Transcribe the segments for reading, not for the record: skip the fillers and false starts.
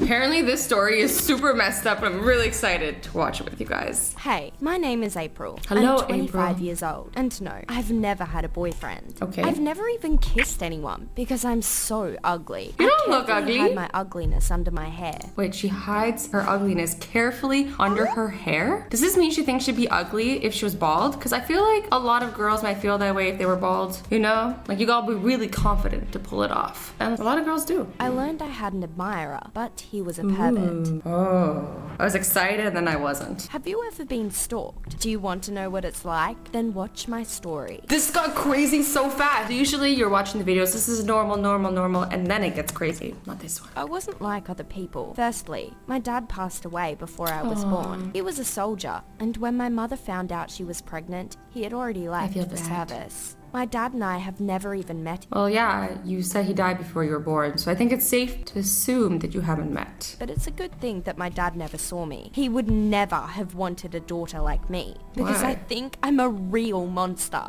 Apparently this story is super messed up and I'm really excited to watch it with you guys. Hey, my name is April. Hello, I'm 25 April. years old. And no, I've never had a boyfriend. Okay. I've never even kissed anyone because I'm so ugly. You don't I look carefully ugly. hide my ugliness under my hair. Wait, she hides her ugliness carefully under her hair? Does this mean she thinks she'd be ugly if she was bald? Because I feel like a lot of girls might feel that way if they were bald, you know? Like you gotta be really confident to pull it off. And a lot of girls do. I learned I had an admirer, but he was a pervert. Oh. I was excited and then I wasn't. Have you ever been stalked? Do you want to know what it's like? Then watch my story. This got crazy so fast. Usually you're watching the videos, this is normal, and then it gets crazy. Not this one. I wasn't like other people. Firstly, my dad passed away before I was born. He was a soldier, and when my mother found out she was pregnant, he had already left feel the bad. service. My dad and I have never even met, Well, yeah, you said he died before you were born, so I think it's safe to assume that you haven't met. but it's a good thing that my dad never saw me. He would never have wanted a daughter like me, because Why? I think I'm a real monster.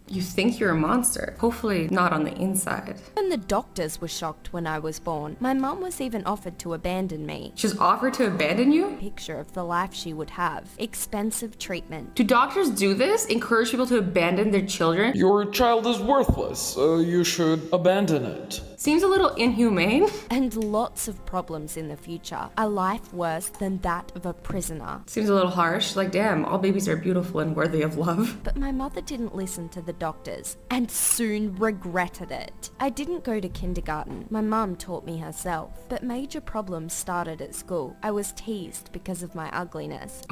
You think you're a monster. Hopefully not on the inside. Even the doctors were shocked when I was born. My mum was even offered to abandon me. She was offered to abandon you? Picture of the life she would have. Expensive treatment. Do doctors do this? Encourage people to abandon their children? Your child is worthless. You should abandon it. Seems a little inhumane. And lots of problems in the future. A life worse than that of a prisoner. Seems a little harsh. Like, damn, all babies are beautiful and worthy of love. But my mother didn't listen to the doctors and soon regretted it. I didn't go to kindergarten. My mum taught me herself. But major problems started at school. I was teased because of my ugliness.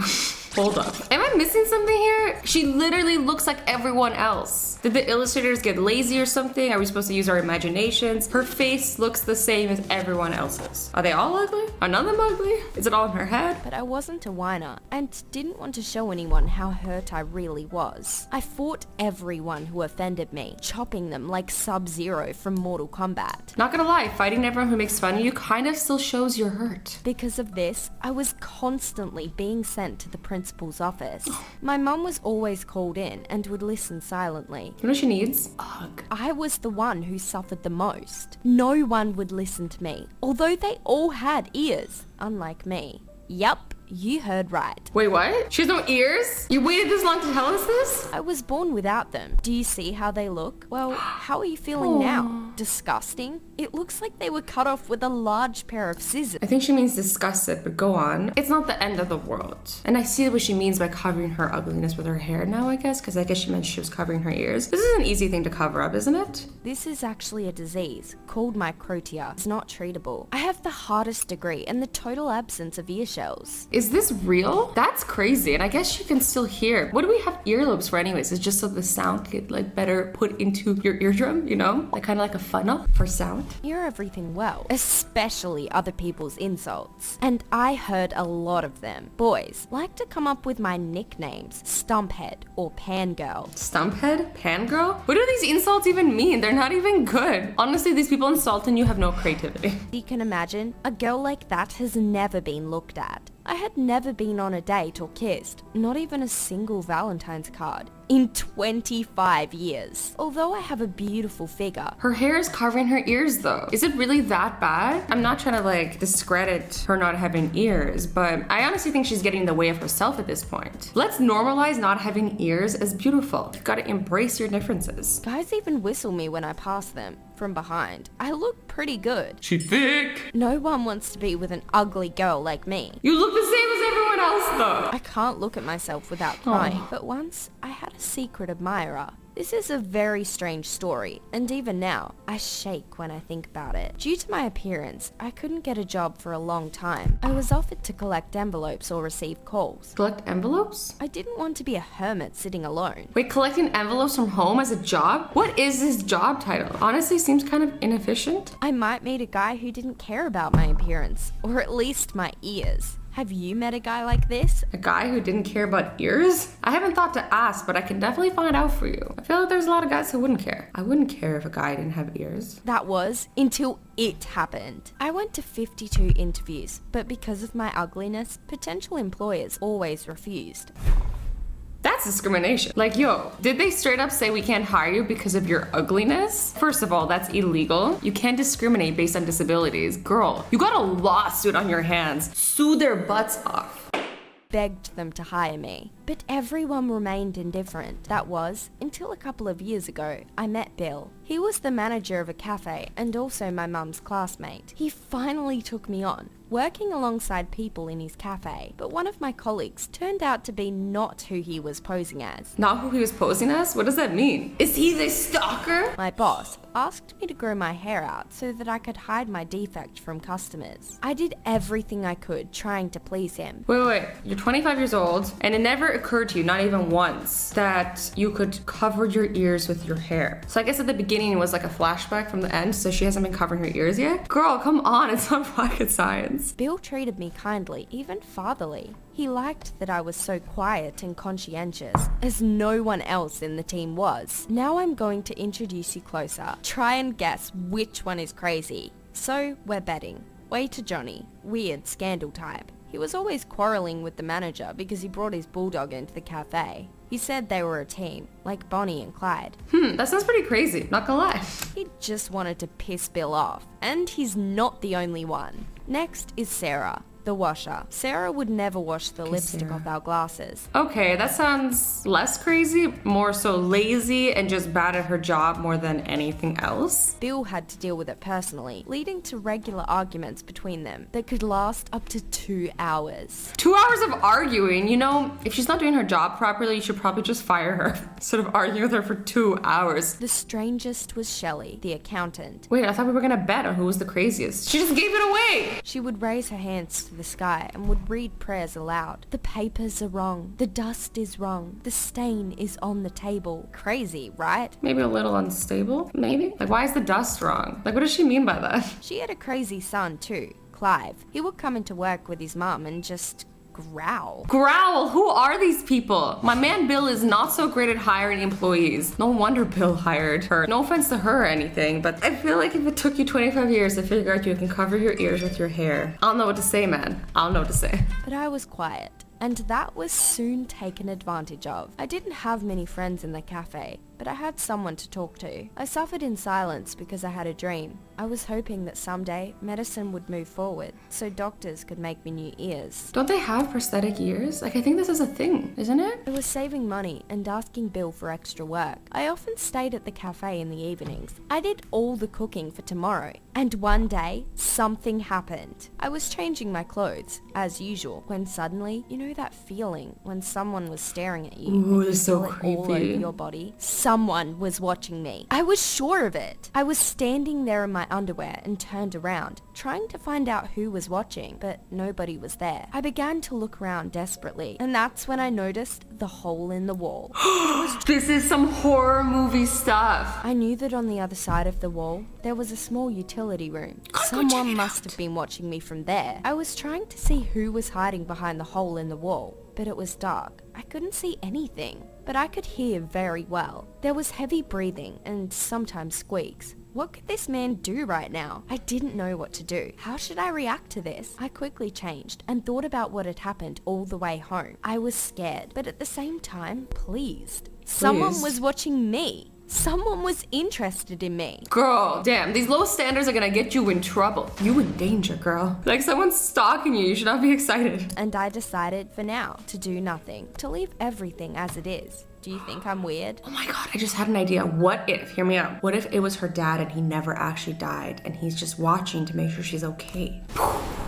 Hold up. Am I missing something here? She literally looks like everyone else. Did the illustrators get lazy or something? Are we supposed to use our imaginations? Her face looks the same as everyone else's. Are they all ugly? Are none of them ugly? Is it all in her head? But I wasn't a whiner and didn't want to show anyone how hurt I really was. I fought everyone who offended me, chopping them like Sub-Zero from Mortal Kombat. Not gonna lie, fighting everyone who makes fun of you kind of still shows you're hurt. Because of this, I was constantly being sent to the principal's office. My mum was always called in and would listen silently. You know what she needs? A hug. I was the one who suffered the most. No one would listen to me, although they all had ears, unlike me. Yup, you heard right. Wait, what? She has no ears? You waited this long to tell us this? I was born without them. Do you see how they look? Well, how are you feeling now? Disgusting? It looks like they were cut off with a large pair of scissors. I think she means disgusted, but go on. It's not the end of the world. And I see what she means by covering her ugliness with her hair now, I guess, because I guess she meant she was covering her ears. This is an easy thing to cover up, isn't it? This is actually a disease called microtia. It's not treatable. I have the hardest degree and the total absence of ear shells. Is this real? That's crazy, and I guess you can still hear. What do we have earlobes for anyways? It's just so the sound could like better put into your eardrum, you know? Like kind of like a funnel for sound. Hear everything well, especially other people's insults. And I heard a lot of them. Boys like to come up with my nicknames, Stumphead or Pangirl. Stumphead? Pangirl? What do these insults even mean? They're not even good. Honestly, these people insulting you have no creativity. You can imagine, a girl like that has never been looked at. I had never been on a date or kissed, not even a single Valentine's card, in 25 years. Although I have a beautiful figure, Her hair is covering her ears though. Is it really that bad? I'm not trying to like discredit her not having ears, but I honestly think she's getting in the way of herself at this point. Let's normalize not having ears as beautiful. You've got to embrace your differences. guys even whistle me when I pass them from behind. I look pretty good. She thick. No one wants to be with an ugly girl like me. You look the same as everyone else though. I can't look at myself without crying, but once I had a secret admirer. This is a very strange story, and even now, I shake when I think about it. Due to my appearance, I couldn't get a job for a long time. I was offered to collect envelopes or receive calls. Collect envelopes? I didn't want to be a hermit sitting alone. Wait, collecting envelopes from home as a job? What is this job title? Honestly, seems kind of inefficient. I might meet a guy who didn't care about my appearance, or at least my ears. Have you met a guy like this? A guy who didn't care about ears? I haven't thought to ask, but I can definitely find out for you. I feel like there's a lot of guys who wouldn't care. I wouldn't care if a guy didn't have ears. That was until it happened. I went to 52 interviews, but because of my ugliness, potential employers always refused. That's discrimination. Like, yo, did they straight up say we can't hire you because of your ugliness? First of all, that's illegal. You can't discriminate based on disabilities. Girl, you got a lawsuit on your hands. Sue their butts off. Begged them to hire me. But everyone remained indifferent. That was, until a couple of years ago, I met Bill. He was the manager of a cafe and also my mum's classmate. He finally took me on, working alongside people in his cafe, but one of my colleagues turned out to be not who he was posing as. Not who he was posing as? What does that mean? Is he the stalker? My boss asked me to grow my hair out so that I could hide my defect from customers. I did everything I could trying to please him. Wait. You're 25 years old, and it never occurred to you, not even once, that you could cover your ears with your hair. So I guess at the beginning it was like a flashback from the end, so she hasn't been covering her ears yet? Girl, come on, it's not rocket science. Bill treated me kindly, even fatherly. He liked that I was so quiet and conscientious, as no one else in the team was. Now I'm going to introduce you closer. Try and guess which one is crazy. So, we're betting. Waiter Johnny, weird scandal type. He was always quarrelling with the manager because he brought his bulldog into the cafe. He said they were a team, like Bonnie and Clyde. That sounds pretty crazy, not gonna lie. He just wanted to piss Bill off, and he's not the only one. Next is Sarah, the washer. Sarah would never wash the lipstick Sarah. off our glasses. Okay, that sounds less crazy, more so lazy and just bad at her job more than anything else. Bill had to deal with it personally, leading to regular arguments between them that could last up to 2 hours. 2 hours of arguing, you know, if she's not doing her job properly, you should probably just fire her instead of arguing with her for 2 hours. The strangest was Shelley, the accountant. Wait, I thought we were gonna bet on who was the craziest. She just gave it away! She would raise her hands to the sky and would read prayers aloud. The papers are wrong. The dust is wrong. The stain is on the table. Crazy, right? Maybe a little unstable, maybe? Like, why is the dust wrong? Like, what does she mean by that? She had a crazy son too, Clive. He would come into work with his mum and just growl. Growl? Who are these people? My man Bill is not so great at hiring employees. No wonder Bill hired her. No offense to her or anything, but I feel like if it took you 25 years to figure out you can cover your ears with your hair, I don't know what to say, man. I don't know what to say. But I was quiet, and that was soon taken advantage of. I didn't have many friends in the cafe, but I had someone to talk to. I suffered in silence because I had a dream. I was hoping that someday medicine would move forward so doctors could make me new ears. Don't they have prosthetic ears? Like, I think this is a thing, isn't it? I was saving money and asking Bill for extra work. I often stayed at the cafe in the evenings. I did all the cooking for tomorrow. And one day, something happened. I was changing my clothes, as usual, when suddenly, you know that feeling when someone was staring at you? Ooh, and you it's so feel it all over creepy. your body? Someone was watching me. I was sure of it. I was standing there in my underwear and turned around, trying to find out who was watching, but nobody was there. I began to look around desperately, and that's when I noticed the hole in the wall. This is some horror movie stuff. I knew that on the other side of the wall, there was a small utility room. Someone must have been watching me from there. I was trying to see who was hiding behind the hole in the wall, but it was dark. I couldn't see anything, but I could hear very well. There was heavy breathing and sometimes squeaks. What could this man do right now? I didn't know what to do. How should I react to this? I quickly changed and thought about what had happened all the way home. I was scared, but at the same time, pleased. Someone was watching me. Someone was interested in me. Girl, damn, these low standards are gonna get you in trouble. You in danger, girl. Like, someone's stalking you. You should not be excited. And I decided for now to do nothing, to leave everything as it is. Do you think I'm weird? Oh my god, I just had an idea. What if, hear me out, what if it was her dad and he never actually died and he's just watching to make sure she's okay?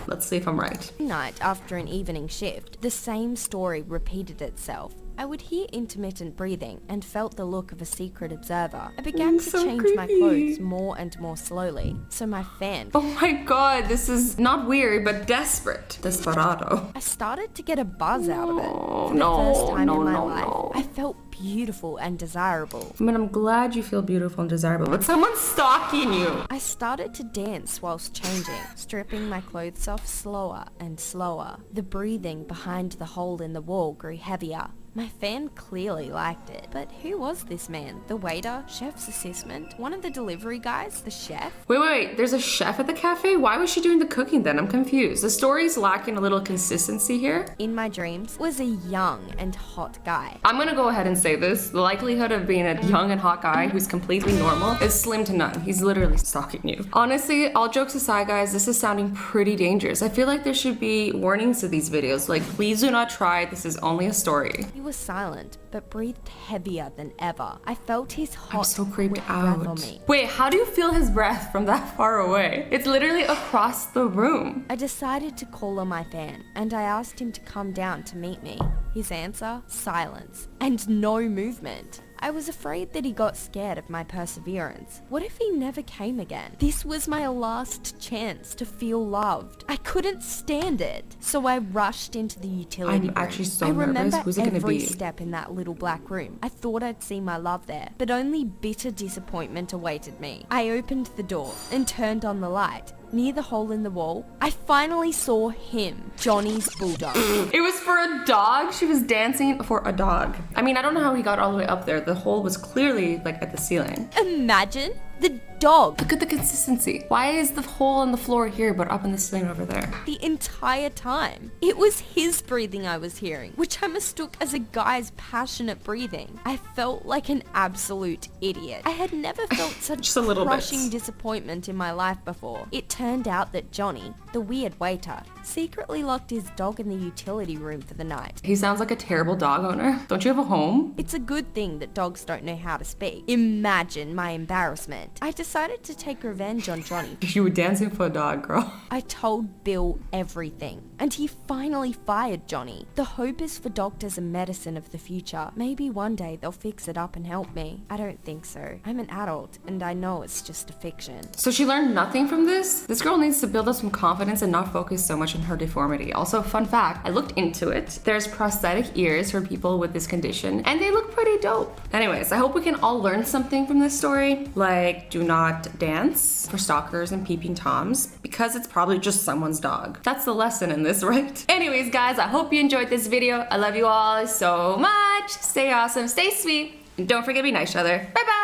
Let's see if I'm right. One night after an evening shift, the same story repeated itself. I would hear intermittent breathing and felt the look of a secret observer. I began to so change my creepy. clothes more and more slowly, so my fan. Oh my god, this is not weird, but desperate. Desperado. I started to get a buzz out of it. Oh, For the no, first time no, in my no, life, no. I felt beautiful and desirable. I mean, I'm glad you feel beautiful and desirable, but someone's stalking you. I started to dance whilst changing, stripping my clothes off slower and slower. The breathing behind the hole in the wall grew heavier. My fan clearly liked it. But who was this man? The waiter? Chef's assistant? One of the delivery guys? The chef? Wait, there's a chef at the cafe? Why was she doing the cooking then? I'm confused. The story's lacking a little consistency here. In my dreams was a young and hot guy. I'm gonna go ahead and say this. The likelihood of being a young and hot guy who's completely normal is slim to none. He's literally stalking you. Honestly, all jokes aside, guys, this is sounding pretty dangerous. I feel like there should be warnings to these videos. Like, please do not try. This is only a story. He was silent, but breathed heavier than ever. I felt his hot, I'm so creeped quick breath on out. me. Wait, how do you feel his breath from that far away? It's literally across the room. I decided to call on my fan, and I asked him to come down to meet me. His answer? Silence. And no movement. I was afraid that he got scared of my perseverance. What if he never came again? This was my last chance to feel loved. I couldn't stand it. So I rushed into the utility room. I'm actually so I nervous. remember Who's it gonna every be? step in that little black room. I thought I'd see my love there, but only bitter disappointment awaited me. I opened the door and turned on the light. Near the hole in the wall, I finally saw him, Johnny's bulldog. It was for a dog? She was dancing for a dog. I mean, I don't know how he got all the way up there. The hole was clearly like at the ceiling. Imagine the dog. Look at the consistency. Why is the hole on the floor here but up in the ceiling over there? The entire time. It was his breathing I was hearing, which I mistook as a guy's passionate breathing. I felt like an absolute idiot. I had never felt such Just a little crushing bit. disappointment in my life before. It turned out that Johnny, the weird waiter, secretly locked his dog in the utility room for the night. He sounds like a terrible dog owner. Don't you have a home? It's a good thing that dogs don't know how to speak. Imagine my embarrassment. I decided to take revenge on Johnny. You were dancing for a dog, girl. I told Bill everything, and he finally fired Johnny. The hope is for doctors and medicine of the future. Maybe one day they'll fix it up and help me. I don't think so. I'm an adult, and I know it's just a fiction. So she learned nothing from this? This girl needs to build up some confidence and not focus so much on her deformity. Also, fun fact, I looked into it. There's prosthetic ears for people with this condition, and they look pretty dope. Anyways, I hope we can all learn something from this story. Like, do not dance for stalkers and peeping toms, because it's probably just someone's dog. That's the lesson in this, right? Anyways, guys, I hope you enjoyed this video. I love you all so much. Stay awesome, stay sweet, and don't forget to be nice to each other. Bye-bye!